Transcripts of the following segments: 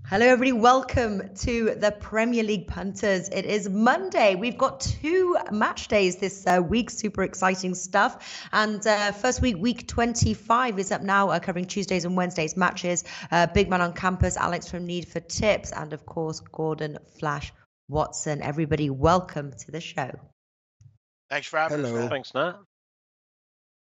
Hello, everybody. Welcome to the Premier League Punters. It is Monday. We've got two match days this week. Super exciting stuff. And first week 25 is up now, covering Tuesdays and Wednesdays matches. Big man on campus, Alex from Need for Tips, and of course, Gordon Flash Watson. Everybody, welcome to the show. Thanks for having us, Hello. Matt. Thanks, Nat.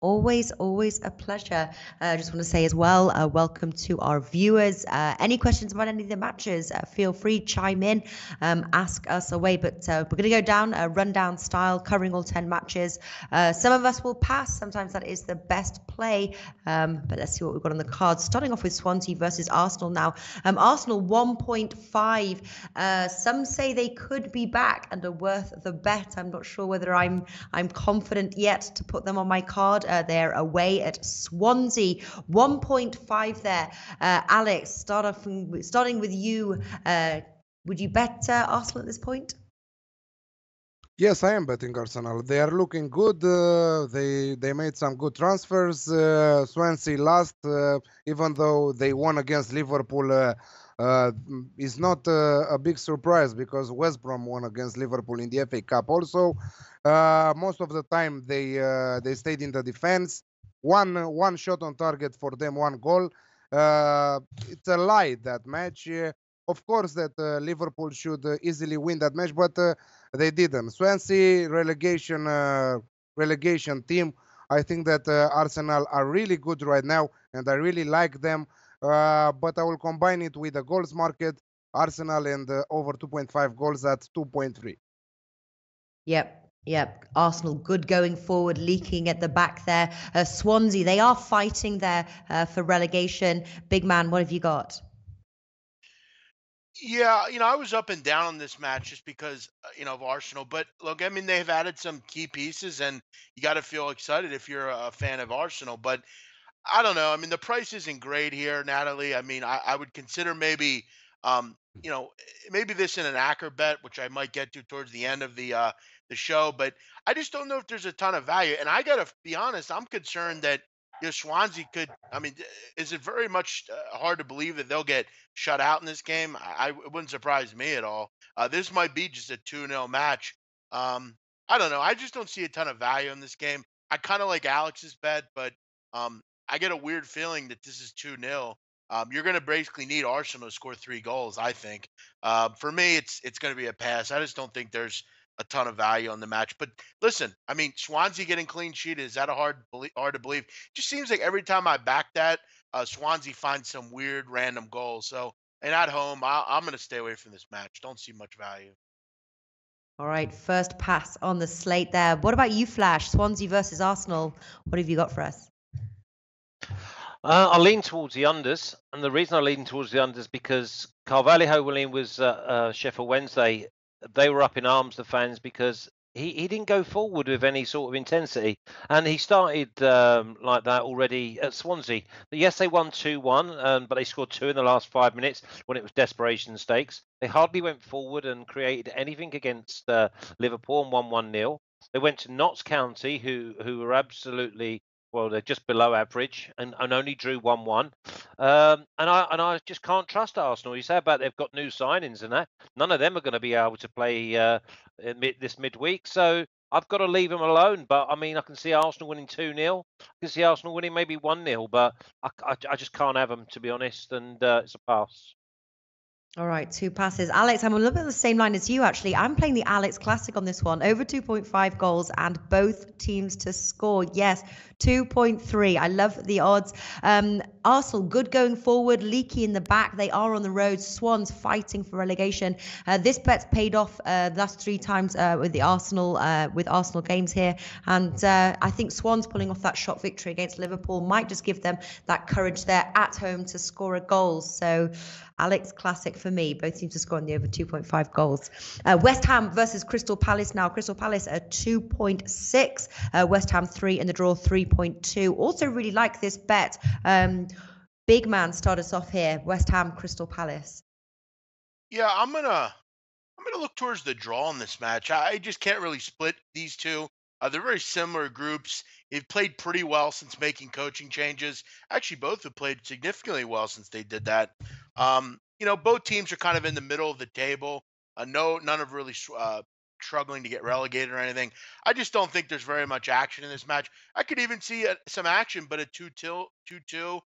Always a pleasure. I just want to say as well, welcome to our viewers. Any questions about any of the matches, feel free, chime in, ask us away. But we're going to go down a rundown style, covering all 10 matches. Some of us will pass. Sometimes that is the best play. But let's see what we've got on the cards. Starting off with Swansea versus Arsenal now. Arsenal 1.5. Some say they could be back and are worth the bet. I'm not sure whether I'm confident yet to put them on my card. They're away at Swansea, 1.5 there. Alex, starting with you. Would you bet Arsenal at this point? Yes, I am betting Arsenal. They are looking good. They made some good transfers. Swansea lost, even though they won against Liverpool. Is not a big surprise because West Brom won against Liverpool in the FA Cup. Also, most of the time they stayed in the defense. One shot on target for them, one goal. It's a lie that match. Of course, that Liverpool should easily win that match, but they didn't. Swansea relegation team. I think that Arsenal are really good right now, and I really like them. But I will combine it with the goals market. Arsenal and over 2.5 goals at 2.3. Yep. Arsenal good going forward, leaking at the back there. Swansea, they are fighting there for relegation. Big man, what have you got? Yeah, I was up and down on this match just because, of Arsenal. But look, I mean, they've added some key pieces, and you got to feel excited if you're a fan of Arsenal. But I don't know. I mean, the price isn't great here, Natalie. I mean, I would consider maybe, maybe this in an Acker bet, which I might get to towards the end of the show. But I just don't know if there's a ton of value. And I gotta be honest, I'm concerned that Swansea could. I mean, is it very much hard to believe that they'll get shut out in this game? It wouldn't surprise me at all. This might be just a 2-0 match. I don't know. I just don't see a ton of value in this game. I kind of like Alex's bet, but I get a weird feeling that this is 2-0. You're going to basically need Arsenal to score 3 goals, I think. For me, it's going to be a pass. I just don't think there's a ton of value on the match. But listen, I mean, Swansea getting clean sheet, is that hard to believe? Just seems like every time I back that, Swansea finds some weird random goal. So, and at home, I'm going to stay away from this match. Don't see much value. All right, first pass on the slate there. What about you, Flash? Swansea versus Arsenal. What have you got for us? I lean towards the unders, and the reason I lean towards the unders because Carvalho, when he was Sheffield Wednesday, they were up in arms, the fans, because he didn't go forward with any sort of intensity, and he started like that already at Swansea. But yes, they won 2-1, but they scored 2 in the last 5 minutes when it was desperation stakes. They hardly went forward and created anything against Liverpool and won 1-0. They went to Notts County, who were absolutely, well, they're just below average and only drew 1-1. And I just can't trust Arsenal. You say about they've got new signings and that. None of them are going to be able to play this midweek. So I've got to leave them alone. But I mean, I can see Arsenal winning 2-0. I can see Arsenal winning maybe 1-0. But I just can't have them, to be honest. And it's a pass. All right, 2 passes. Alex, I'm a little bit on the same line as you, actually. I'm playing the Alex Classic on this one. Over 2.5 goals and both teams to score. Yes, 2.3. I love the odds. Arsenal, good going forward, leaky in the back. They are on the road. Swans fighting for relegation. This bet's paid off the last 3 times with Arsenal games here. And I think Swans pulling off that shot victory against Liverpool might just give them that courage there at home to score a goal. So Alex Classic for me. Both teams to score on the over 2.5 goals. West Ham versus Crystal Palace now. Crystal Palace at 2.6. West Ham 3 in the draw 3.2. Also really like this bet. Big man start us off here. West Ham, Crystal Palace. Yeah, I'm gonna look towards the draw in this match. I just can't really split these two. They're very similar groups. They've played pretty well since making coaching changes. Actually, both have played significantly well since they did that. both teams are kind of in the middle of the table. None of really struggling to get relegated or anything. I just don't think there's very much action in this match. I could even see some action, but a 2-2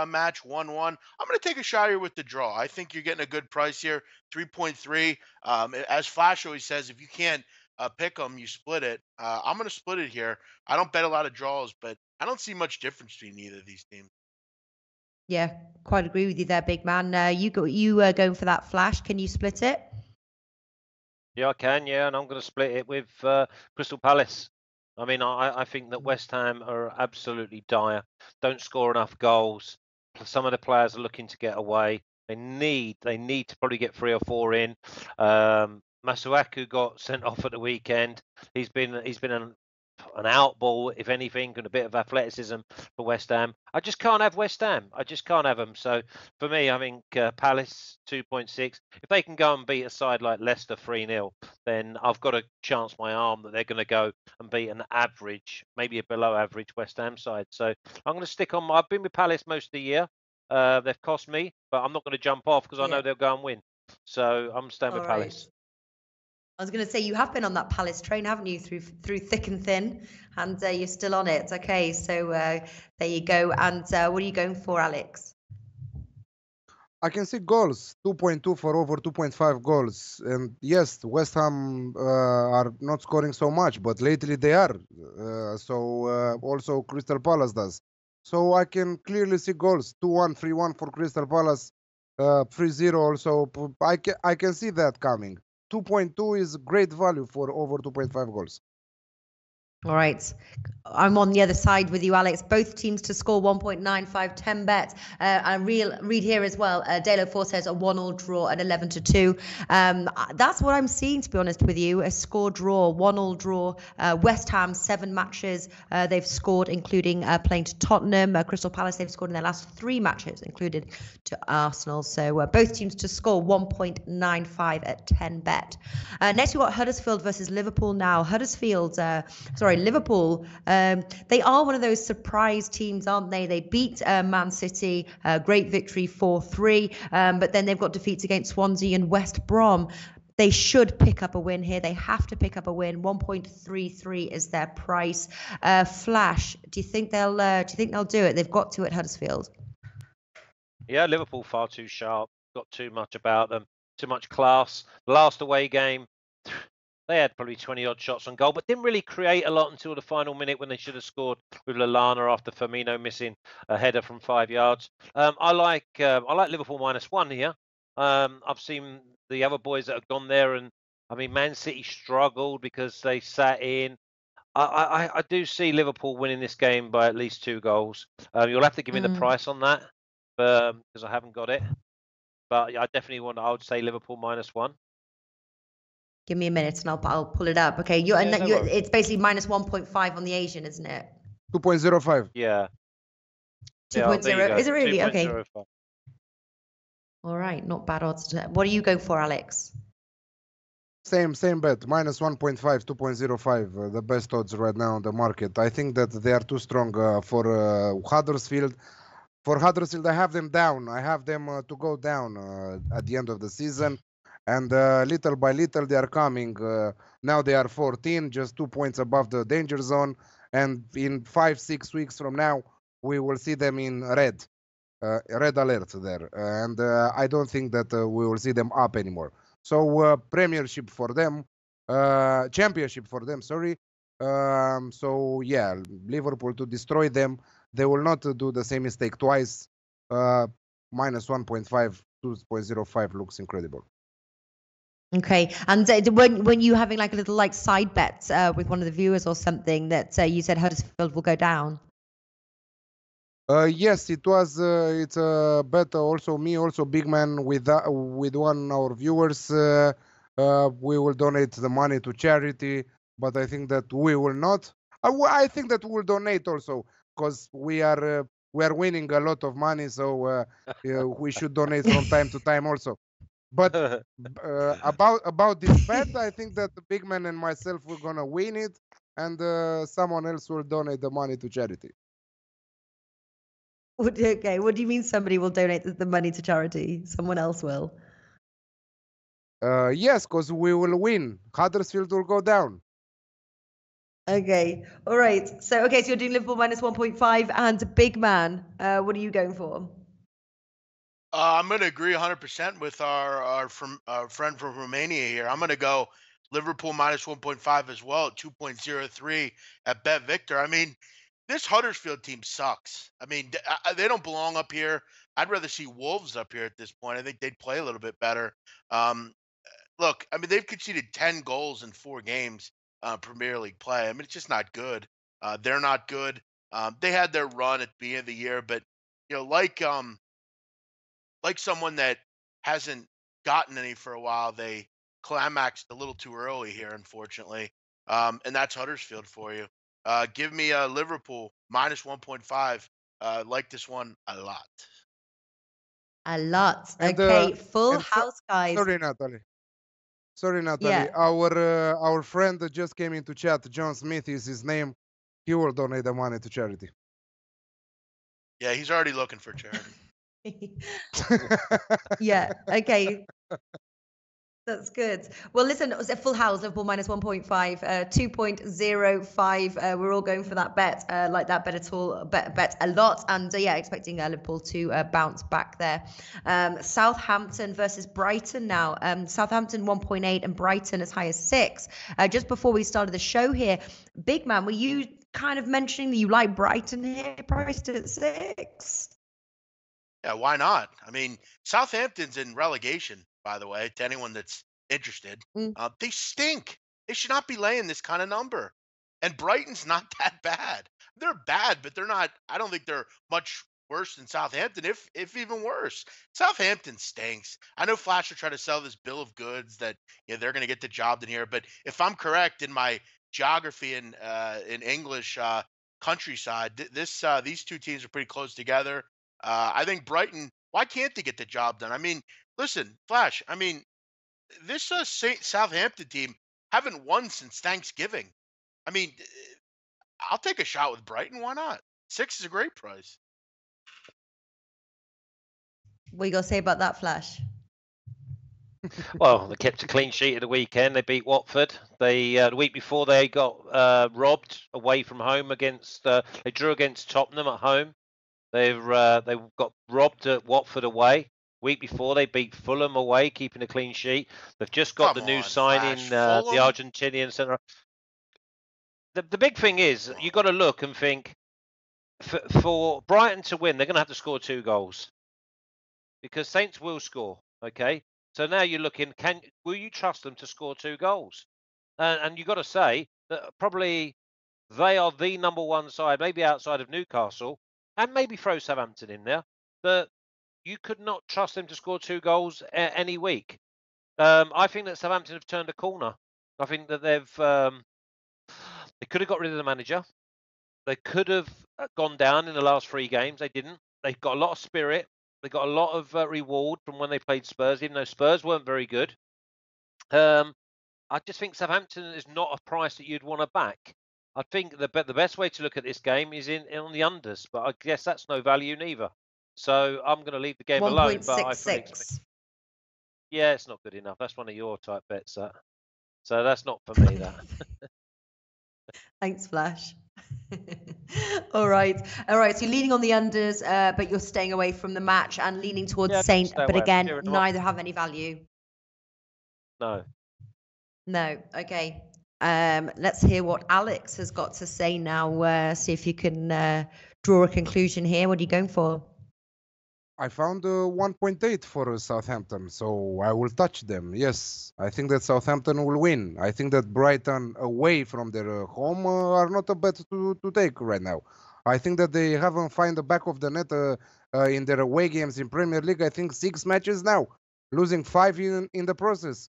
match, 1-1. I'm going to take a shot here with the draw. I think you're getting a good price here, 3.3. As Flash always says, if you can't pick them, you split it. I'm going to split it here. I don't bet a lot of draws, but I don't see much difference between either of these teams. Yeah, quite agree with you there, big man. You going for that Flash? Can you split it? Yeah, I can. Yeah, and I'm going to split it with Crystal Palace. I mean, I think that West Ham are absolutely dire. Don't score enough goals. Some of the players are looking to get away. They need to probably get 3 or 4 in. Masuaku got sent off at the weekend. He's been an outball, if anything, and a bit of athleticism for West Ham. I just can't have West Ham. I just can't have them. So for me, I think Palace 2.6. If they can go and beat a side like Leicester 3-0, then I've got to chance my arm that they're going to go and beat an average, maybe a below average West Ham side. So I'm going to stick on. I've been with Palace most of the year. They've cost me, but I'm not going to jump off because I know they'll go and win. So I'm staying with Palace. I was going to say, you have been on that Palace train, haven't you, through thick and thin, and you're still on it. Okay, so there you go. And what are you going for, Alex? I can see goals, 2.2 for over 2.5 goals. And yes, West Ham are not scoring so much, but lately they are. Also Crystal Palace does. So I can clearly see goals, 2-1, 3-1 for Crystal Palace, 3-0 also. I can see that coming. 2.2 is great value for over 2.5 goals. All right. I'm on the other side with you, Alex. Both teams to score 1.95, 10 bet. I read here as well. Dalo 4 says a 1-1 draw at 11-2. That's what I'm seeing, to be honest with you. A score draw, 1-1 draw. West Ham, 7 matches they've scored, including playing to Tottenham. Crystal Palace, they've scored in their last 3 matches, included to Arsenal. So both teams to score 1.95 at 10 bet. Next, we've got Huddersfield versus Liverpool now. Liverpool, they are one of those surprise teams, aren't they? They beat Man City, great victory 4-3, but then they've got defeats against Swansea and West Brom. They should pick up a win here. They have to pick up a win. 1.33 is their price. Flash, do you think they'll do it? They've got to at Huddersfield. Yeah, Liverpool far too sharp. Got too much about them. Too much class. Last away game, they had probably 20-odd shots on goal, but didn't really create a lot until the final minute when they should have scored with Lallana after Firmino missing a header from 5 yards. I like Liverpool -1 here. I've seen the other boys that have gone there, and I mean, Man City struggled because they sat in. I do see Liverpool winning this game by at least 2 goals. You'll have to give me the price on that because I haven't got it. But I would say Liverpool -1. Give me a minute and I'll pull it up. Okay, it's basically -1.5 on the Asian, isn't it? 2.05. Yeah. 2.0. Is it really? Okay. 2.05. All right, not bad odds. What are you going for, Alex? Same bet, -1.5, 2.05, the best odds right now on the market. I think that they are too strong for Huddersfield. For Huddersfield, I have them down. I have them to go down at the end of the season. And little by little, they are coming. Now they are 14, just 2 points above the danger zone. And in 5-6 weeks from now, we will see them in red alert there. And I don't think that we will see them up anymore. So championship for them, sorry. So yeah, Liverpool to destroy them. They will not do the same mistake twice. -1.5, 2.05 looks incredible. Okay, and when you having like a little side bet with one of the viewers or something that you said Huddersfield will go down? Yes, it was. It's a bet. Also, big man with one of our viewers. We will donate the money to charity, but I think that we will not. I think that we will donate also because we are winning a lot of money, so we should donate from time to time also. But about this bet, I think that the big man and myself we're gonna win it, and someone else will donate the money to charity. Okay, what do you mean somebody will donate the money to charity? Someone else will. Yes, because we will win. Huddersfield will go down. Okay, all right. So you're doing Liverpool minus 1.5 and big man. What are you going for? I'm going to agree 100% with our friend from Romania here. I'm going to go Liverpool minus 1.5 as well, 2.03 at Bet Victor. I mean, this Huddersfield team sucks. I mean, they don't belong up here. I'd rather see Wolves up here at this point. I think they'd play a little bit better. Look, I mean, they've conceded 10 goals in 4 games, Premier League play. I mean, it's just not good. They're not good. They had their run at the beginning of the year, but like someone that hasn't gotten any for a while, they climaxed a little too early here, unfortunately. And that's Huddersfield for you. Give me Liverpool minus 1.5. Like this one a lot. A lot. And, Okay, full and so- house, guys. Sorry, Natalie. Yeah. Our friend that just came into chat, John Smith is his name. He will donate the money to charity. Yeah, he's already looking for charity. Yeah. Okay. That's good. Well, listen, it was a full house, Liverpool minus 1.5, 2.05. We're all going for that bet, like that bet at all, bet a lot. And yeah, expecting Liverpool to bounce back there. Southampton versus Brighton now. Southampton 1.8 and Brighton as high as 6. Just before we started the show here, big man, were you kind of mentioning that you like Brighton here, priced at 6? Yeah, why not? I mean, Southampton's in relegation, by the way, to anyone that's interested. They stink. They should not be laying this kind of number. And Brighton's not that bad. They're bad, but they're not. I don't think they're much worse than Southampton, if even worse. Southampton stinks. I know Flash are trying to sell this bill of goods that they're going to get the job in here, but if I'm correct in my geography in English countryside, these two teams are pretty close together. I think Brighton, why can't they get the job done? I mean, listen, Flash, I mean, this Southampton team haven't won since Thanksgiving. I mean, I'll take a shot with Brighton. Why not? 6 is a great price. What you got to say about that, Flash? Well, they kept a clean sheet at the weekend. They beat Watford. They the week before they got robbed away from home against. They drew against Tottenham at home. They got robbed at Watford away. Week before they beat Fulham away, keeping a clean sheet. They've just got the new signing, the Argentinian centre. The big thing is you got to look and think for Brighton to win, they're going to have to score 2 goals because Saints will score. Okay, so now you're looking. Will you trust them to score 2 goals? And you got to say that probably they are the number 1 side, maybe outside of Newcastle. And maybe throw Southampton in there, but you could not trust them to score 2 goals any week. I think that Southampton have turned a corner. I think that they could have got rid of the manager. They could have gone down in the last 3 games. They didn't. They've got a lot of spirit. They got a lot of reward from when they played Spurs, even though Spurs weren't very good. I just think Southampton is not a price that you'd want to back. I think the best way to look at this game is on the unders, but I guess that's no value neither. So I'm going to leave the game alone. But I fully expect. Yeah, it's not good enough. That's one of your type bets, that. So that's not for me. That. Thanks, Flash. All right. So you're leaning on the unders, but you're staying away from the match and leaning towards Saint. But again, neither have any value. No. Okay. Let's hear what Alex has got to say now. See if you can draw a conclusion here. What are you going for? I found 1.8 for Southampton, so I will touch them. Yes, I think that Southampton will win. I think that Brighton away from their home are not a bet to take right now. I think that they haven't found the back of the net in their away games in Premier League. I think 6 matches now, losing 5 in the process.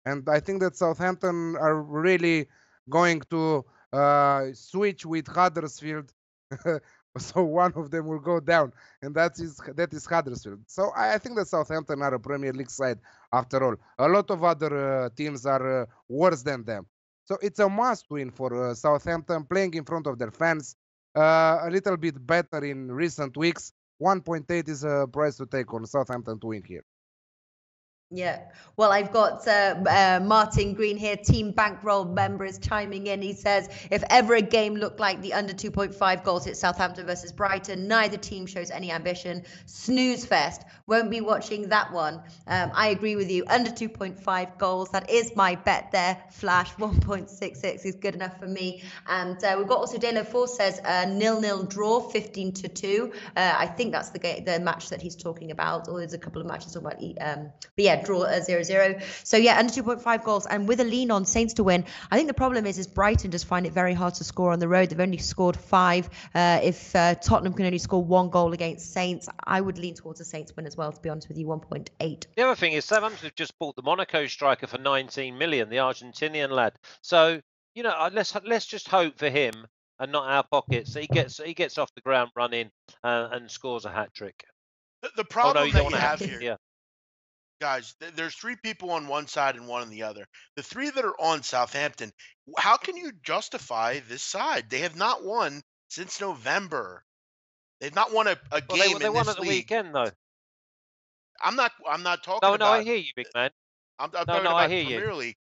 And I think that Southampton are really going to switch with Huddersfield. So one of them will go down, and that is Huddersfield. So I think that Southampton are a Premier League side after all. A lot of other teams are worse than them. So it's a must win for Southampton, playing in front of their fans. A little bit better in recent weeks. 1.8 is a price to take on Southampton to win here. Yeah, well, I've got Martin Green here, Team Bankroll member, is chiming in. He says, if ever a game looked like the under 2.5 goals, it's Southampton versus Brighton. Neither team shows any ambition. Snooze fest. Won't be watching that one. I agree with you. Under 2.5 goals. That is my bet there. Flash 1.66 is good enough for me. And we've got also Dana Force says 0-0 draw, 15-2. I think that's the match that he's talking about. Or there's a couple of matches talking about. But yeah, draw 0-0. So yeah, under 2.5 goals and with a lean on Saints to win. I think the problem is Brighton just find it very hard to score on the road. They've only scored 5. If Tottenham can only score 1 goal against Saints, I would lean towards the Saints win as well, to be honest with you, 1.8. The other thing is Southampton have just bought the Monaco striker for 19 million, the Argentinian lad. So, you know, let's just hope for him and not our pockets. He gets off the ground running and scores a hat trick. The problem you that don't you want to have have here, yeah. guys, there's 3 people on one side and 1 on the other. The 3 that are on Southampton, how can you justify this side? They have not won since November. They've not won a game they in won this at the league. weekend, though. I'm not talking No, about. I hear you, big man. I'm talking I about hear you. Premier League.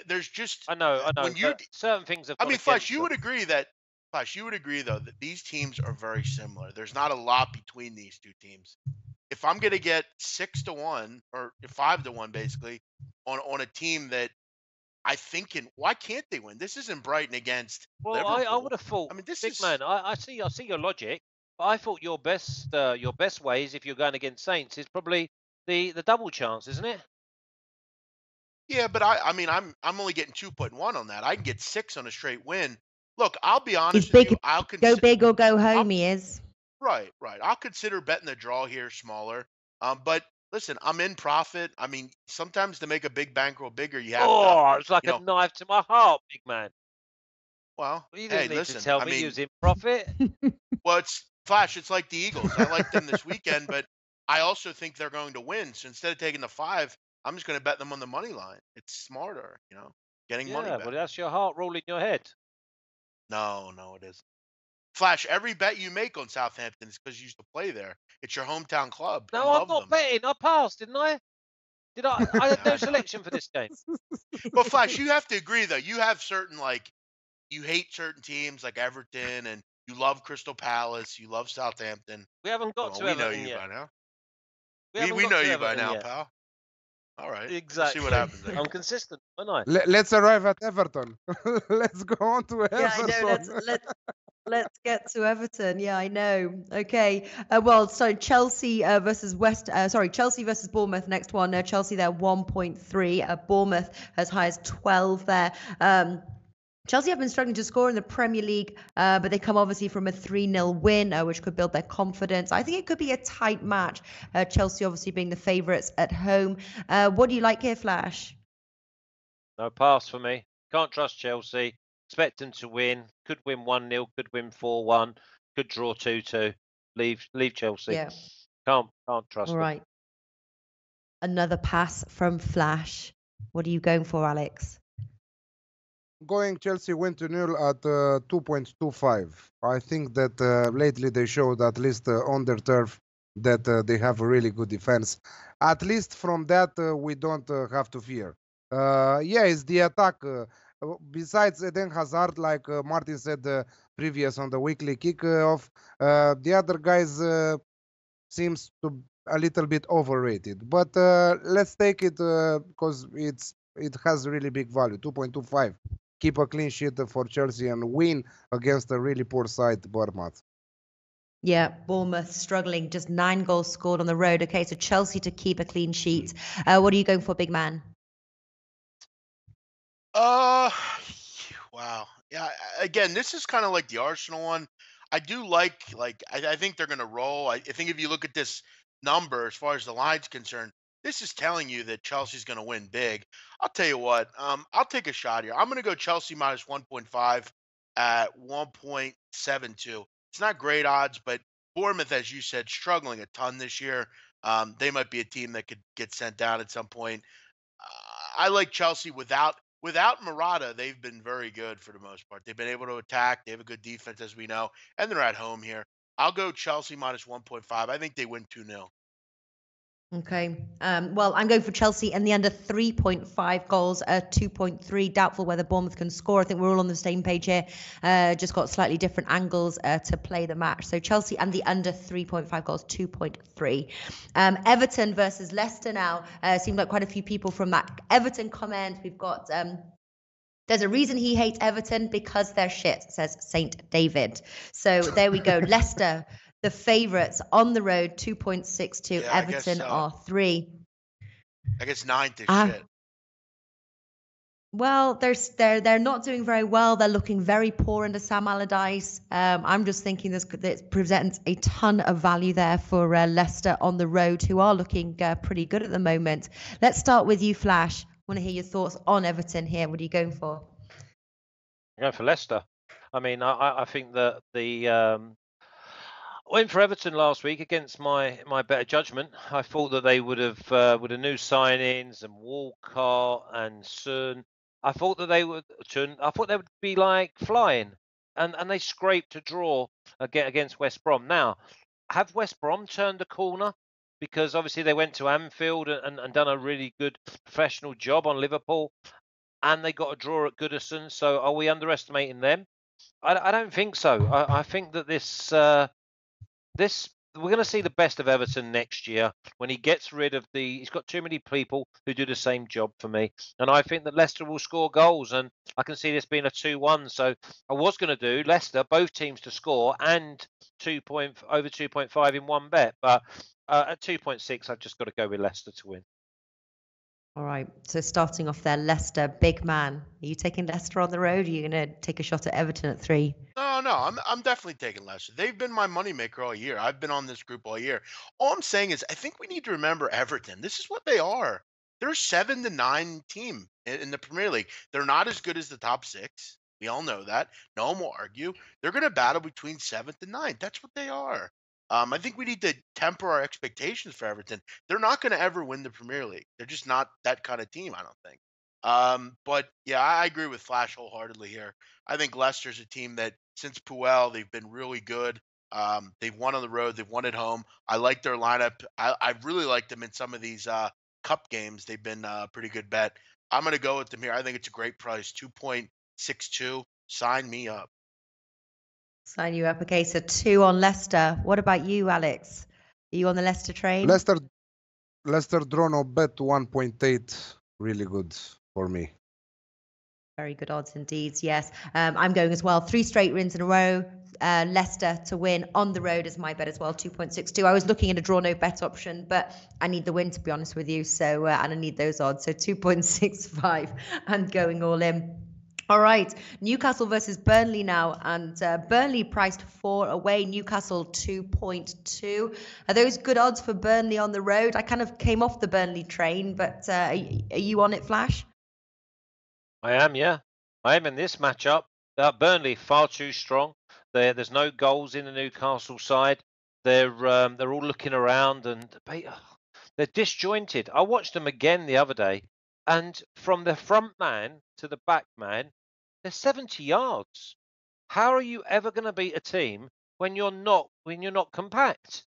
There's just I know. when you certain things have. I gone mean, Flash, against you them. would agree that that these teams are very similar. There's not a lot between these 2 teams. If I'm going to get 6-1 or 5-1, basically, on a team that I think why can't they win? This isn't Brighton against Well, Liverpool. I would have thought. I mean, this big is man. I see your logic, but I thought your best ways if you're going against Saints is probably the double chance, isn't it? Yeah, but I mean, I'm only getting 2.1 on that. I can get 6 on a straight win. Look, I'll be honest with you. I'll go big or go home. He is. Right. I'll consider betting the draw here smaller. But listen, I'm in profit. I mean, sometimes to make a big bankroll bigger, you have to. It's like a knife to my heart, big man. Well, You didn't need listen, to tell I me mean, you was in profit. well, it's Flash. It's like the Eagles. I like them this weekend, but I also think they're going to win. So instead of taking the 5, I'm just going to bet them on the money line. It's smarter, getting money back. Well, that's your heart ruling your head. No, it isn't. Flash, every bet you make on Southampton is because you used to play there. It's your hometown club. No, You I'm love not them. betting. I passed, didn't I? Did I? I had no selection for this game. Well, Flash, you have to agree though. You have certain you hate certain teams like Everton, and you love Crystal Palace. You love Southampton. We haven't got to Everton we know you yet. by now. haven't We got know to you by Everton now, yet. pal. All right. Exactly. We'll see what happens there. I'm consistent, aren't I? Let's arrive at Everton. Let's go on to Everton. Yeah, I know. Let's get to Everton. Yeah, I know. Okay. Chelsea versus Chelsea versus Bournemouth. Next one. Chelsea there 1.3. Bournemouth as high as 12 there. Chelsea have been struggling to score in the Premier League, but they come obviously from a 3-0 win, which could build their confidence. I think it could be a tight match. Chelsea obviously being the favourites at home. What do you like here, Flash? No pass for me. Can't trust Chelsea. Expect them to win. Could win 1-0. Could win 4-1. Could draw 2-2. Leave Chelsea. Yeah. Can't trust All them. right. Another pass from Flash. What are you going for, Alex? Going Chelsea win 2-0 at 2.25. I think that lately they showed, at least on their turf, that they have a really good defense. At least from that, we don't have to fear. It's the attack. Besides Eden Hazard, like Martin said previous on the weekly kickoff, the other guys seems to a little bit overrated. But let's take it because it has really big value, 2.25. Keep a clean sheet for Chelsea and win against a really poor side, Bournemouth. Yeah, Bournemouth struggling, just 9 goals scored on the road. Okay, so Chelsea to keep a clean sheet. What are you going for, big man? Wow. Yeah, again, this is kind of like the Arsenal one. I do like I think they're going to roll. I think if you look at this number as far as the line's concerned, this is telling you that Chelsea's going to win big. I'll tell you what, I'll take a shot here. I'm going to go Chelsea minus 1.5 at 1.72. It's not great odds, but Bournemouth, as you said, struggling a ton this year. They might be a team that could get sent down at some point. I like Chelsea without Morata. They've been very good for the most part. They've been able to attack. They have a good defense, as we know, and they're at home here. I'll go Chelsea minus 1.5. I think they win 2-0. Okay. Well, I'm going for Chelsea and the under 3.5 goals, 2.3. Doubtful whether Bournemouth can score. I think we're all on the same page here. Just got slightly different angles to play the match. So Chelsea and the under 3.5 goals, 2.3. Everton versus Leicester now. Seemed like quite a few people from that Everton comment. We've got there's a reason he hates Everton, because they're shit, says Saint David. So there we go. Leicester, the favourites on the road, 2.62. Yeah, I guess Everton are 3. I guess ninth is Ah, shit. well, they're not doing very well. They're looking very poor under Sam Allardyce. I'm just thinking this presents a ton of value there for Leicester on the road, who are looking pretty good at the moment. Let's start with you, Flash. I want to hear your thoughts on Everton here. What are you going for? I'm going for Leicester. I mean, I think that the went for Everton last week against my better judgment. I thought that they would have with the new signings and Walcott and Sun. I thought that they would. I thought they would be like flying, and they scraped a draw against West Brom. Now, have West Brom turned a corner? Because obviously they went to Anfield and done a really good professional job on Liverpool, and they got a draw at Goodison. So are we underestimating them? I don't think so. I think that this we're going to see the best of Everton next year when he gets rid of he's got too many people who do the same job for me, and I think that Leicester will score goals, and I can see this being a 2-1. So I was going to do Leicester, both teams to score, and over 2.5 in one bet, but at 2.6 I've just got to go with Leicester to win. All right. So starting off there, Leicester, big man. Are you taking Leicester on the road? Or are you going to take a shot at Everton at 3? No, I'm definitely taking Leicester. They've been my moneymaker all year. I've been on this group all year. All I'm saying is I think we need to remember Everton. This is what they are. They're a 7-9 team in the Premier League. They're not as good as the top 6. We all know that. No one will argue. They're going to battle between 7th and 9th. That's what they are. I think we need to temper our expectations for Everton. They're not going to ever win the Premier League. They're just not that kind of team, I don't think. But yeah, I agree with Flash wholeheartedly here. I think Leicester's a team that since Puel, they've been really good. They've won on the road, they've won at home. I like their lineup. I really like them in some of these cup games. They've been a pretty good bet. I'm going to go with them here. I think it's a great price, 2.62. Sign me up. Sign you up. Okay, so 2 on Leicester. What about you, Alex? Are you on the Leicester train? Leicester draw no bet 1.8. Really good for me. Very good odds indeed. Yes, I'm going as well. 3 straight wins in a row. Leicester to win on the road is my bet as well. 2.62. I was looking at a draw no bet option, but I need the win, to be honest with you. So and I need those odds. So 2.65. I'm going all in. All right, Newcastle versus Burnley now, and Burnley priced 4 away, Newcastle 2.2. Are those good odds for Burnley on the road? I kind of came off the Burnley train, but are you on it, Flash? I am, yeah. I am in this matchup. Burnley far too strong. There's no goals in the Newcastle side. They're all looking around and they're disjointed. I watched them again the other day, and from the front man to the back man, they're 70 yards. How are you ever going to beat a team when you're not compact?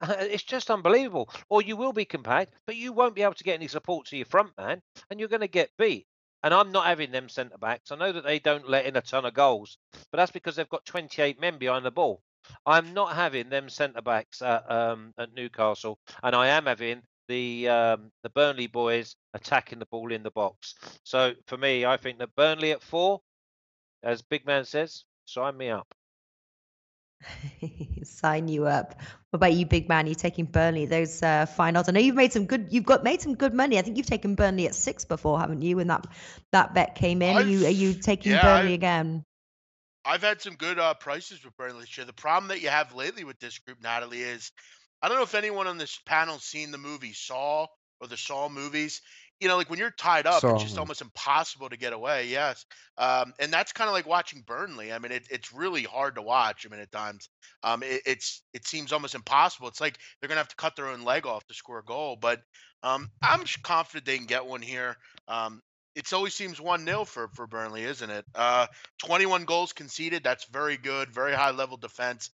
It's just unbelievable. Or you will be compact, but you won't be able to get any support to your front man, and you're going to get beat. And I'm not having them centre backs. I know that they don't let in a ton of goals, but that's because they've got 28 men behind the ball. I'm not having them centre backs at Newcastle, and I am having the Burnley boys attacking the ball in the box. So for me, I think that Burnley at 4, as Big Man says, sign me up. Sign you up. What about you, Big Man? Are you taking Burnley? Those fine odds. I know you've made some good money. I think you've taken Burnley at 6 before, haven't you? When that bet came in. Are you taking Burnley again? I've had some good prices with Burnley this year. The problem that you have lately with this group, Natalie, is I don't know if anyone on this panel's seen the movie Saw or the Saw movies. Like when you're tied up, it's just almost impossible to get away. Yes. And that's kind of like watching Burnley. I mean, it's really hard to watch. I mean, at times, it seems almost impossible. It's like they're gonna have to cut their own leg off to score a goal. But I'm confident they can get one here. It always seems 1-0 for Burnley, isn't it? 21 goals conceded. That's very good. Very high level defense.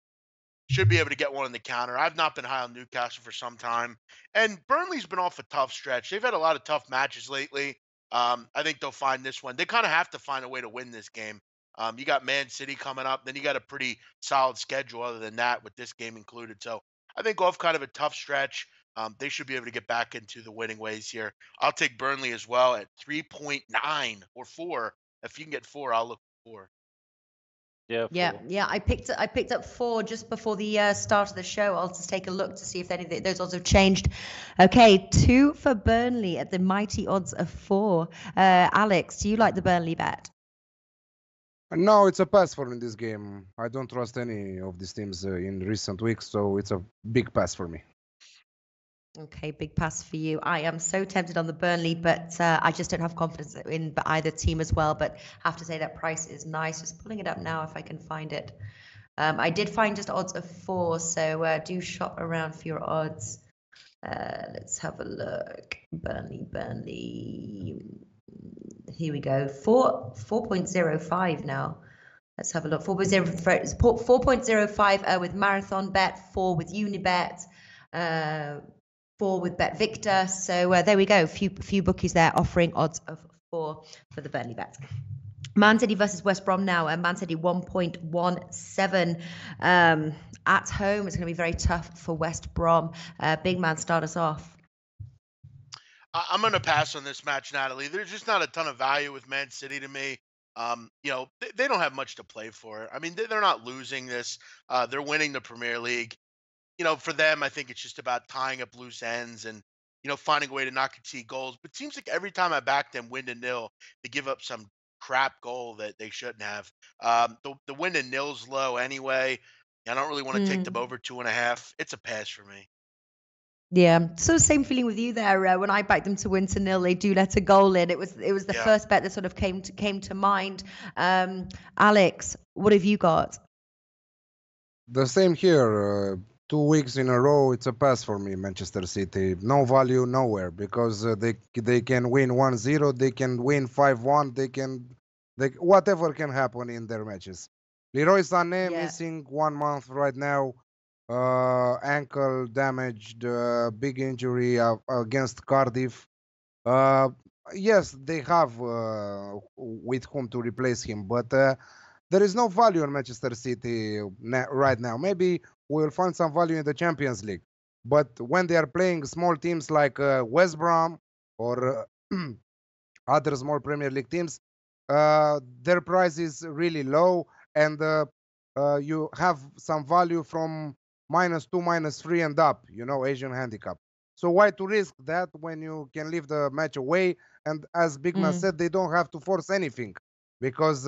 should be able to get one on the counter. I've not been high on Newcastle for some time, and Burnley's been off a tough stretch. They've had a lot of tough matches lately. I think they'll find this one. They kind of have to find a way to win this game. You got Man City coming up, then you got a pretty solid schedule other than that, with this game included. So I think off kind of a tough stretch, they should be able to get back into the winning ways here. I'll take Burnley as well at 3.9 or 4. If you can get 4, I'll look for 4. Yeah. I picked up 4 just before the start of the show. I'll just take a look to see if any of those odds have changed. Okay, 2 for Burnley at the mighty odds of 4. Alex, do you like the Burnley bet? No, it's a pass for me in this game. I don't trust any of these teams in recent weeks, so it's a big pass for me. Okay, big pass for you. I am so tempted on the Burnley, but I just don't have confidence in either team as well. But have to say that price is nice. Just pulling it up now if I can find it. I did find just odds of 4, so do shop around for your odds. Let's have a look. Burnley. Here we go. 4.05 now. Let's have a look. 4.05 with Marathon Bet, 4 with Unibet. 4 with Bet Victor. So there we go. Few bookies there offering odds of 4 for the Burnley bet. Man City versus West Brom now. Man City 1.17 at home. It's going to be very tough for West Brom. Big man, start us off. I'm going to pass on this match, Natalie. There's just not a ton of value with Man City to me. They don't have much to play for. I mean, they're not losing this. They're winning the Premier League. For them, I think it's just about tying up loose ends and, finding a way to not concede goals. But it seems like every time I back them win to nil, they give up some crap goal that they shouldn't have. The win to nil's low anyway. I don't really want to take them over 2.5. It's a pass for me. Yeah, so same feeling with you there. When I backed them to win to nil, they do let a goal in. It was the first bet that sort of came to mind. Alex, what have you got? The same here. 2 weeks in a row, it's a pass for me, Manchester City. No value nowhere, because they can win 1-0, they can win 5-1, whatever can happen in their matches. Leroy Sané missing 1 month right now, ankle damaged, big injury against Cardiff. Yes, they have with whom to replace him, but there is no value in Manchester City right now. Maybe we'll find some value in the Champions League. But when they are playing small teams like West Brom or other small Premier League teams, their price is really low, and you have some value from -2, -3 and up, Asian handicap. So why to risk that when you can leave the match away? And as Big Man said, they don't have to force anything, because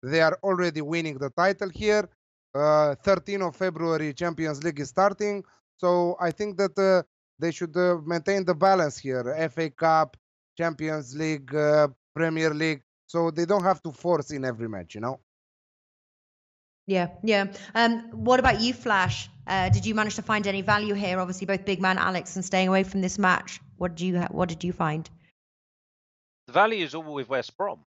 they are already winning the title here. 13th of February, Champions League is starting. So I think that they should maintain the balance here. FA Cup, Champions League, Premier League. So they don't have to force in every match, Yeah. What about you, Flash? Did you manage to find any value here? Obviously, both Big Man, Alex, and staying away from this match. What did you find? The value is all with West Brom.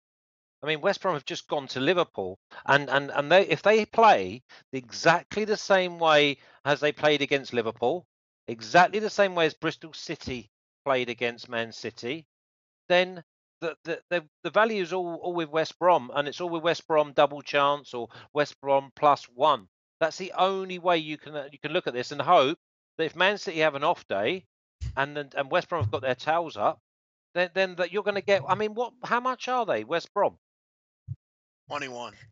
I mean, West Brom have just gone to Liverpool, and if they play exactly the same way as they played against Liverpool, exactly the same way as Bristol City played against Man City, then the value is all with West Brom, and it's all with West Brom double chance or West Brom +1. That's the only way you can look at this and hope that if Man City have an off day, and West Brom have got their towels up, then that you're going to get. I mean, how much are they, West Brom?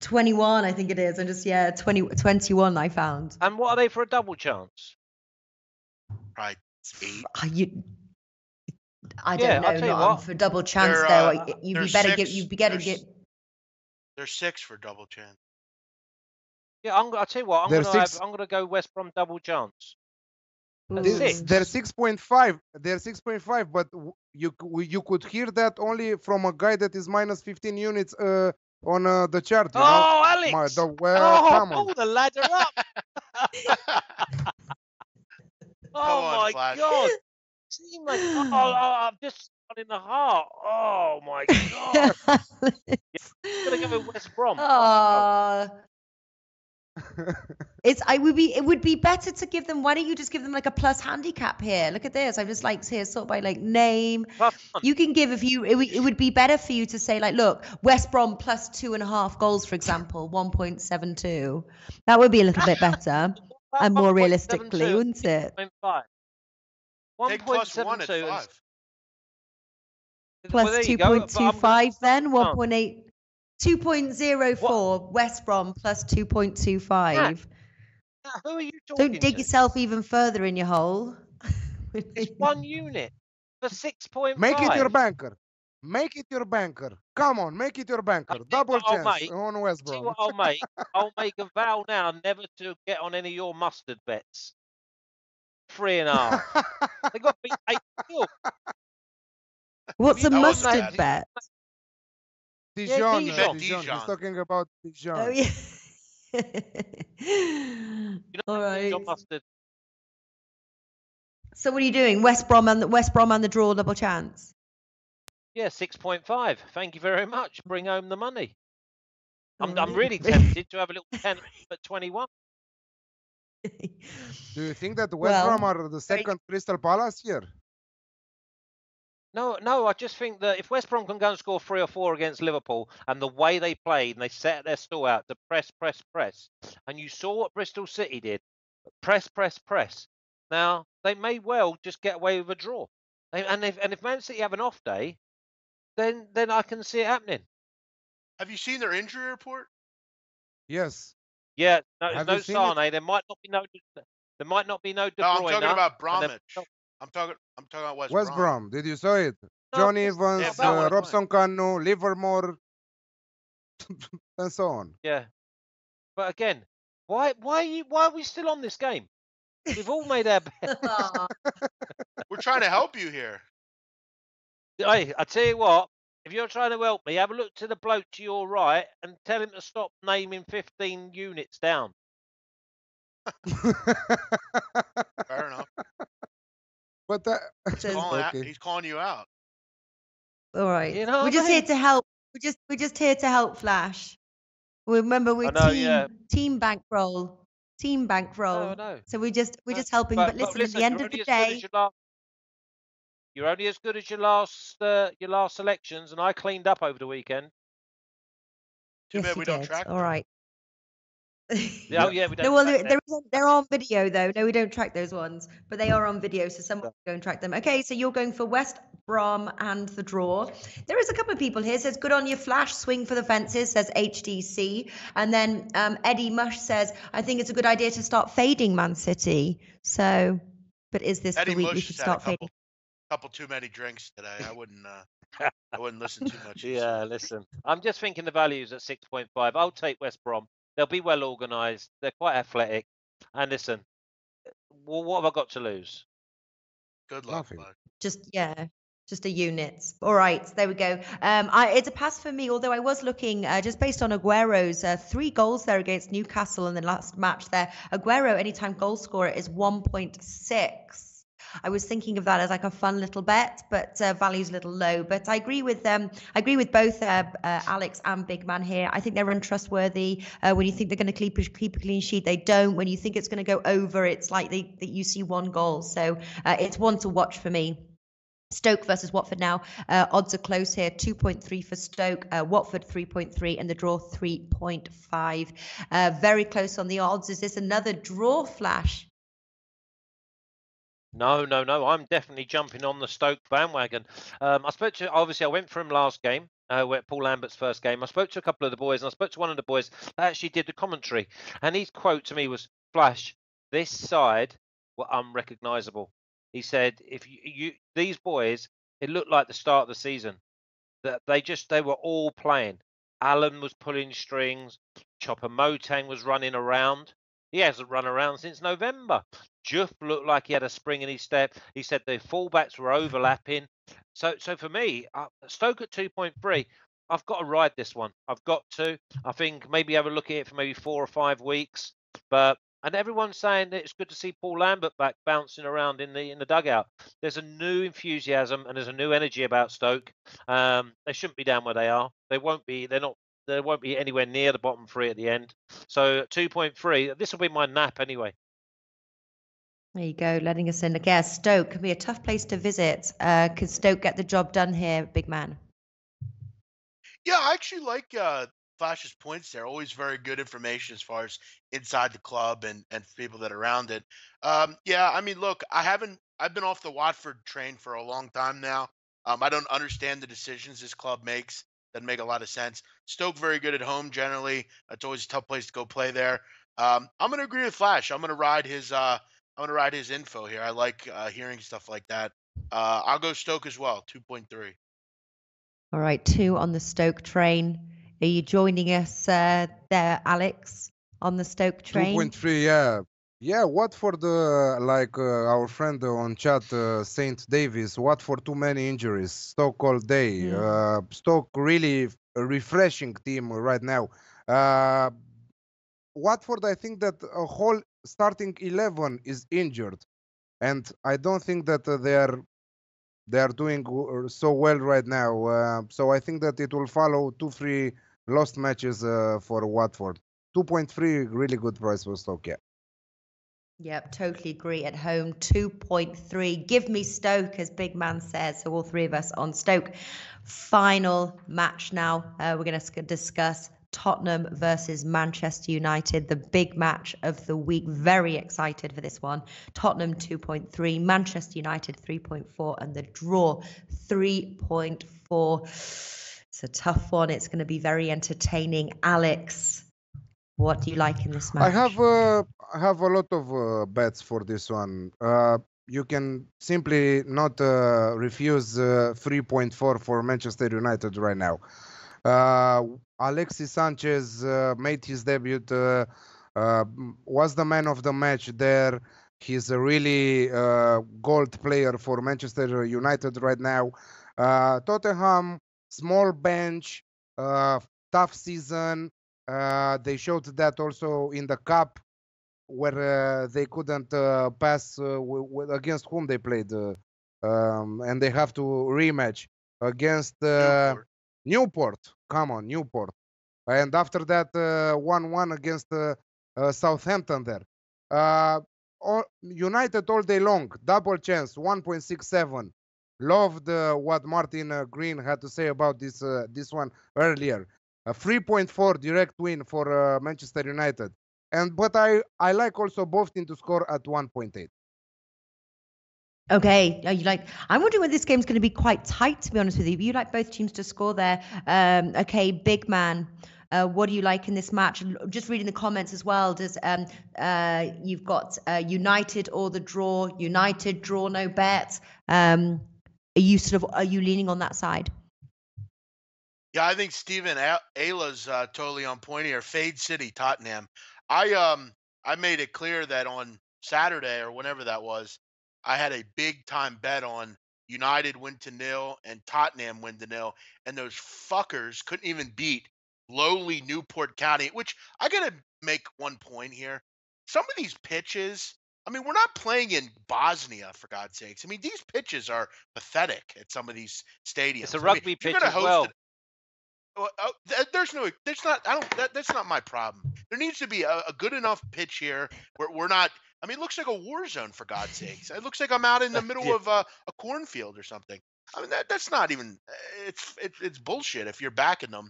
21, I think it is. And just 21 I found. And what are they for a double chance? Right, 8. I don't know. Not for double chance though. You'd be getting it. They're 6 for double chance. Yeah, I'll tell you what. I'm going to go West Brom double chance. They're 6.5. They're 6.5, but you could hear that only from a guy that is -15 units on the chart. Alex! Pull the ladder up! My God! See, I'm just in the heart. Oh my God! I'm gonna go with West Brom. It would be better to give them. Why don't you just give them like a plus handicap here? Look at this. I've just like here sort by like name. +1. You can give if you. It would be better for you to say like, look, West Brom plus 2.5 goals, for example, 1.72. That would be a little bit better and more realistically, 1.72, wouldn't it? 1.5. Take +1 at 1.72 5. Plus well, there you go, but I'm 2.25 then, Oh. 1.8, 2.04 West Brom plus 2.25. Now, who are you talking Don't dig to? yourself even further in your hole. It's 1 unit for 6.5. Make it your banker. Make it your banker. Come on, make it your banker. Double what I'll chance make. on West See Brom. what I'll make? I'll make a vow now never to get on any of your mustard bets. 3.5. They got to be 8 still. What's a That wasn't mustard bad. bet? Dijon, Dijon. Dijon. He's talking about Dijon. Oh yeah. You know, All right. John Mustard. So what are you doing? West Brom and the draw double chance. Yeah, 6.5. Thank you very much. Bring home the money. I'm Alright. really tempted to have a little 10 at 21. Do you think that West Brom are the second Crystal Palace here? No, I just think that if West Brom can go and score 3 or 4 against Liverpool and the way they played and they set their stall out to press, and you saw what Bristol City did, press. Now, they may well just get away with a draw. And if Man City have an off day, then I can see it happening. Have you seen their injury report? Yes. Yeah, no, Have no you seen it? Sane. There might not be no De No, I'm Bruyne. talking about and then- Bromwich. I'm talking about West, West Brom. Did you saw it? No, John it's- Evans, no one Robson Canu, Livermore, and so on. Yeah, but again, why are we still on this game? We've all made our bet. We're trying to help you here. Hey, I tell you what, if you're trying to help me, have a look to the bloke to your right and tell him to stop naming 15 units down. Fair enough. But He's calling you out. All right. You know We're what just I here mean? to help. We're just here to help Flash. Remember, we're I know, yeah. team bankroll. Team bankroll. No, I know. So we're just helping. But But listen, at the end you're of the only as good as day, you're only as good as your last selections, and I cleaned up over the weekend. Too yes, bad you we don't did. track All them. right. Oh yeah, we don't. No, well, track them. they're on video though. No, we don't track those ones, but they are on video, so someone can go and track them. Okay, so you're going for West Brom and the draw. There is a couple of people here. Says good on your Flash, swing for the fences. Says HDC, and then Eddie Mush says I think it's a good idea to start fading Man City. So, but is this Eddie the week we Mush should has had a start fading? couple too many drinks today. I wouldn't listen too much. Yeah, listen. I'm just thinking the values at 6.5. I'll take West Brom. They'll be well organised. They're quite athletic. And listen, well, what have I got to lose? Good luck, Nothing. bud. Just a unit. All right, there we go. It's a pass for me, although I was looking just based on Aguero's 3 goals there against Newcastle in the last match there. Aguero, anytime goal scorer, is 1.6. I was thinking of that as like a fun little bet, but value's a little low. But I agree with both Alex and Big Man here. I think they're untrustworthy. When you think they're going to keep a clean sheet, they don't. When you think it's going to go over, it's like that you see 1 goal. So it's one to watch for me. Stoke versus Watford now. Odds are close here. 2.3 for Stoke, Watford 3.3, and the draw 3.5. Very close on the odds. Is this another draw, Flash? No. I'm definitely jumping on the Stoke bandwagon. I went for him last game, Paul Lambert's first game. I spoke to a couple of the boys, and I spoke to one of the boys that actually did the commentary. And his quote to me was, Flash, this side were unrecognisable. He said, if these boys, it looked like the start of the season. That they were all playing. Allen was pulling strings. Choupo-Moting was running around. He hasn't run around since November. Juff looked like he had a spring in his step. He said the fullbacks were overlapping. So for me, Stoke at 2.3, I've got to ride this one. I've got to. I think maybe have a look at it for maybe 4 or 5 weeks. And everyone's saying that it's good to see Paul Lambert back bouncing around in the dugout. There's a new enthusiasm and there's a new energy about Stoke. They shouldn't be down where they are. They won't be. They're not There won't be anywhere near the bottom three at the end. So 2.3. This will be my nap anyway. There you go, letting us in. Yeah, Stoke can be a tough place to visit. Could Stoke get the job done here, big man? Yeah, I actually like Flash's points there. Always very good information as far as inside the club and people that are around it. Yeah, I mean, look, I've been off the Watford train for a long time now. I don't understand the decisions this club makes. Doesn't make a lot of sense. Stoke very good at home generally. It's always a tough place to go play there. I'm gonna agree with Flash. I'm gonna ride his info here. I like hearing stuff like that. I'll go Stoke as well. 2.3. All right, 2 on the Stoke train. Are you joining us there, Alex, on the Stoke train? 2.3, yeah. Yeah, Watford, like our friend on chat, Saint Davis, Watford too many injuries, Stoke all day. Stoke really a refreshing team right now. Watford, I think that a whole starting 11 is injured, and I don't think that they are doing so well right now. So I think that it will follow 2-3 lost matches for Watford. 2.3, really good price for Stoke, yeah. Yep, totally agree. At home, 2.3. Give me Stoke, as Big Man says. So all three of us on Stoke. Final match now. We're going to discuss Tottenham versus Manchester United, the big match of the week. Very excited for this one. Tottenham 2.3, Manchester United 3.4, and the draw 3.4. It's a tough one. It's going to be very entertaining. Alex, what do you like in this match? I have a lot of bets for this one. You can simply not refuse 3.4 for Manchester United right now. Alexis Sanchez made his debut, was the man of the match there. He's a really gold player for Manchester United right now. Tottenham, small bench, tough season. They showed that also in the cup, where they couldn't pass against whom they played, and they have to rematch against Newport. Come on, Newport. And after that, 1-1 against Southampton there. United all day long, double chance, 1.67. Loved what Martin Green had to say about this one earlier. A 3.4 direct win for Manchester United. But I like also both teams to score at 1.8. Okay, I'm wondering whether this game's going to be quite tight, to be honest with you. You like both teams to score there. Okay, Big Man, what do you like in this match? Just reading the comments as well. Does you've got United or the draw? United draw, no bet. Are you leaning on that side? Yeah, I think Stephen Ayla's totally on point here. Fade City, Tottenham. I made it clear that on Saturday or whenever that was, I had a big time bet on United win to 0 and Tottenham win to 0, and those fuckers couldn't even beat lowly Newport County. Which I gotta make one point here. Some of these pitches, I mean, we're not playing in Bosnia, for God's sakes. I mean, these pitches are pathetic at some of these stadiums. It's a rugby pitch as well. That's not my problem. There needs to be a good enough pitch here where we're not. I mean, it looks like a war zone, for God's sakes. It looks like I'm out in the middle of a cornfield or something. I mean, that's not even. It's bullshit. If you're backing them,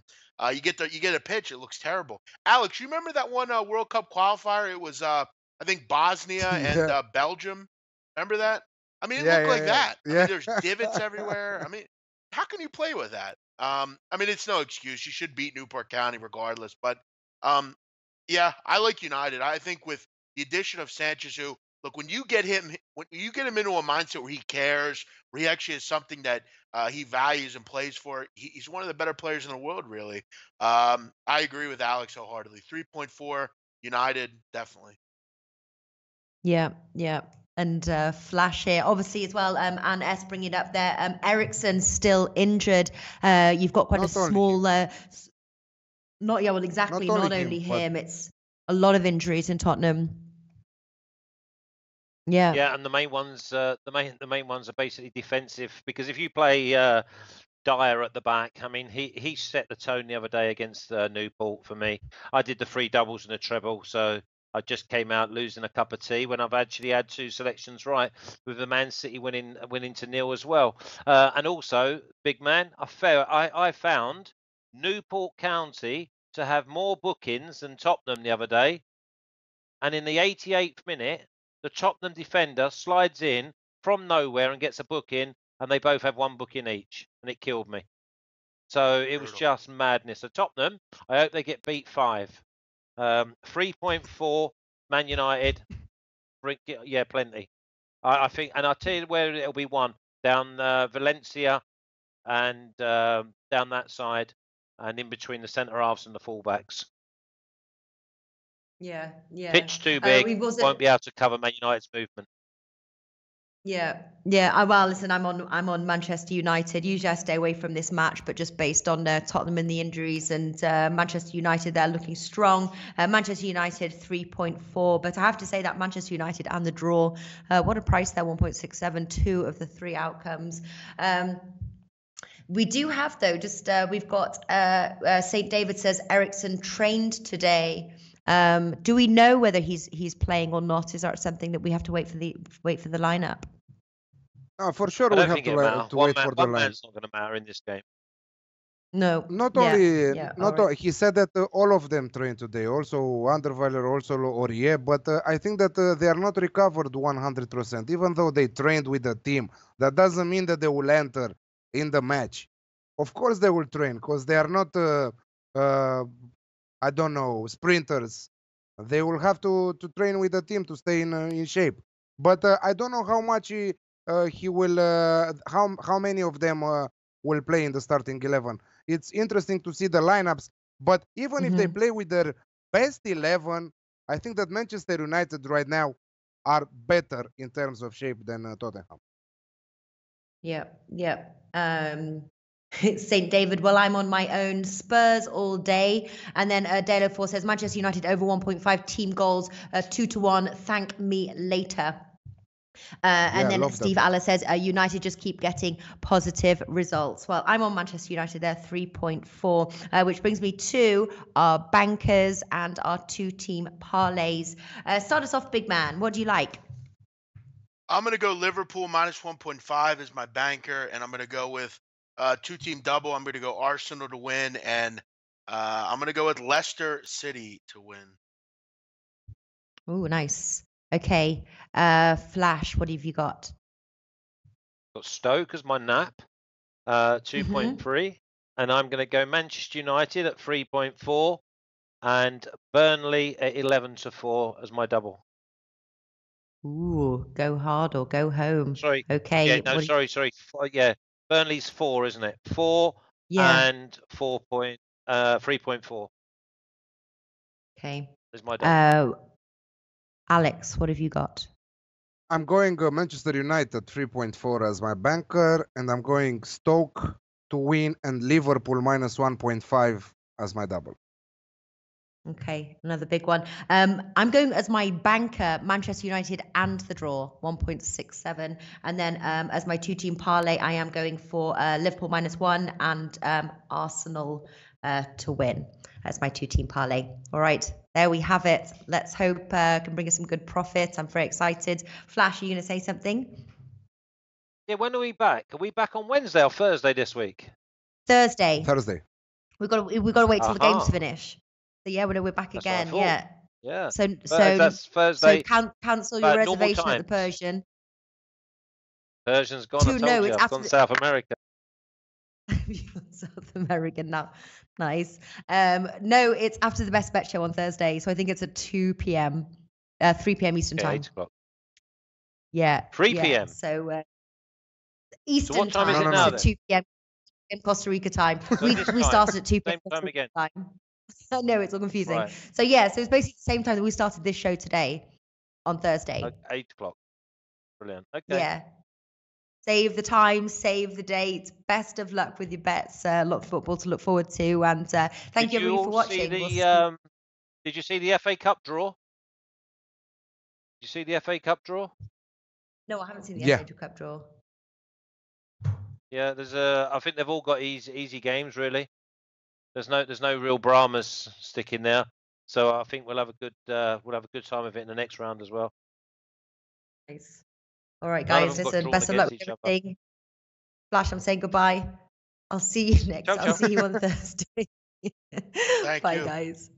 you get a pitch. It looks terrible. Alex, you remember that one World Cup qualifier? It was I think Bosnia and Belgium. Remember that? I mean, it looked like that. I mean, there's divots everywhere. I mean, how can you play with that? I mean, it's no excuse. You should beat Newport County regardless. But yeah, I like United. I think with the addition of Sanchez, who look, when you get him into a mindset where he cares, where he actually has something that he values and plays for, he's one of the better players in the world, really. I agree with Alex wholeheartedly. 3.4 United, definitely. Yeah. And Flash here, obviously, as well. And S bringing it up there. Eriksen's still injured. You've got quite a small. Not only him. It's a lot of injuries in Tottenham. Yeah. Yeah, and the main ones are basically defensive, because if you play Dyer at the back. I mean, he set the tone the other day against Newport for me. I did the 3 doubles and a treble, so I just came out losing a cup of tea when I've actually had 2 selections right, with the Man City winning to nil as well. And also, big man, I found Newport County to have more bookings than Tottenham the other day. And in the 88th minute, the Tottenham defender slides in from nowhere and gets a booking, and they both have 1 booking each, and it killed me. So it was Brutal. just madness. So Tottenham, I hope they get beat 5. 3.4 Man United. Yeah, plenty. I think, and I'll tell you where it'll be won. Down Valencia and down that side, and in between the centre halves and the fullbacks. Yeah, yeah. Pitch too big, We've also, won't be able to cover Man United's movement. yeah. Well, listen, I'm on Manchester United. Usually I stay away from this match, but just based on Tottenham and the injuries, and Manchester United, they're looking strong. Manchester United 3.4, but I have to say that Manchester United and the draw, what a price there, 1.67, 2 of the 3 outcomes. We do have, though, just we've got St. David says Eriksen trained today. Do we know whether he's playing or not? Is that something that we have to wait for the lineup? For sure, I we don't have think to it matters. wait for the One line. man's not going to matter in this game. No. Not Yeah, only, yeah, not all right. he said that all of them trained today. Also Anderweiler, also Aurier, but I think that they are not recovered 100%. Even though they trained with the team, that doesn't mean that they will enter in the match. Of course, they will train because they are not, I don't know, sprinters. They will have to train with the team to stay in shape. But I don't know how much he will, how many of them will play in the starting 11. It's interesting to see the lineups, but even if they play with their best 11, I think that Manchester United right now are better in terms of shape than Tottenham. Yeah. St. David, well, I'm on my own. Spurs all day. And then Dalo 4 says Manchester United over 1.5 team goals, 2-1. Thank me later. And then Steve Alla says United just keep getting positive results. Well, I'm on Manchester United there, 3.4, which brings me to our bankers and our 2-team parlays. Start us off, big man. What do you like? I'm going to go Liverpool minus 1.5 as my banker, and I'm going to go with 2-team double. I'm going to go Arsenal to win, and I'm going to go with Leicester City to win. Oh, nice. Okay. Flash, what have you got? Got Stoke as my nap, 2.3, and I'm going to go Manchester United at 3.4, and Burnley at 11-4 as my double. Ooh, go hard or go home. Sorry. Okay. Yeah, no, sorry. Yeah, Burnley's 4, isn't it? 4 and 3.4. Okay. Is my double. Alex, what have you got? I'm going Manchester United 3.4 as my banker, and I'm going Stoke to win and Liverpool minus 1.5 as my double. Okay, another big one. I'm going as my banker, Manchester United and the draw, 1.67. And then as my 2-team parlay, I am going for Liverpool minus 1 and Arsenal to win. That's my 2-team parlay. All right, there we have it. Let's hope can bring us some good profit. I'm very excited. Flash, are you going to say something? Yeah, when are we back? Are we back on Wednesday or Thursday this week? Thursday. We've got to wait till the games finish. So yeah, we're back That's again. what I thought. Yeah. So that's Thursday. So cancel your reservation at the Persian. Persian's gone. I told you, I've gone South America. South America now. Nice. No, it's after the Best Bet show on Thursday. So I think it's at 2 p.m. 3 p.m. Eastern time. 8 o'clock. Yeah. 3 p.m. So Eastern so what time is it now, then? 2 p.m. in Costa Rica time. We started at 2 p.m. Same time again. I know, it's all confusing. Right. So yeah, so it's basically the same time that we started this show today on Thursday. 8 o'clock. Brilliant. Okay. Yeah. Save the time, save the date. Best of luck with your bets. A lot of football to look forward to. And thank you everybody for watching. Did you see the FA Cup draw? Did you see the FA Cup draw? No, I haven't seen the FA Cup draw. Yeah, I think they've all got easy games really. There's no real Brahmas sticking there, so I think we'll have a good time of it in the next round as well. Nice. All right, None of guys. them got Listen, drawn best of luck against with each other. everything. Flash, I'm saying goodbye. I'll see you next. Ciao, I'll ciao. see you on Thursday. Thank Bye, you. guys.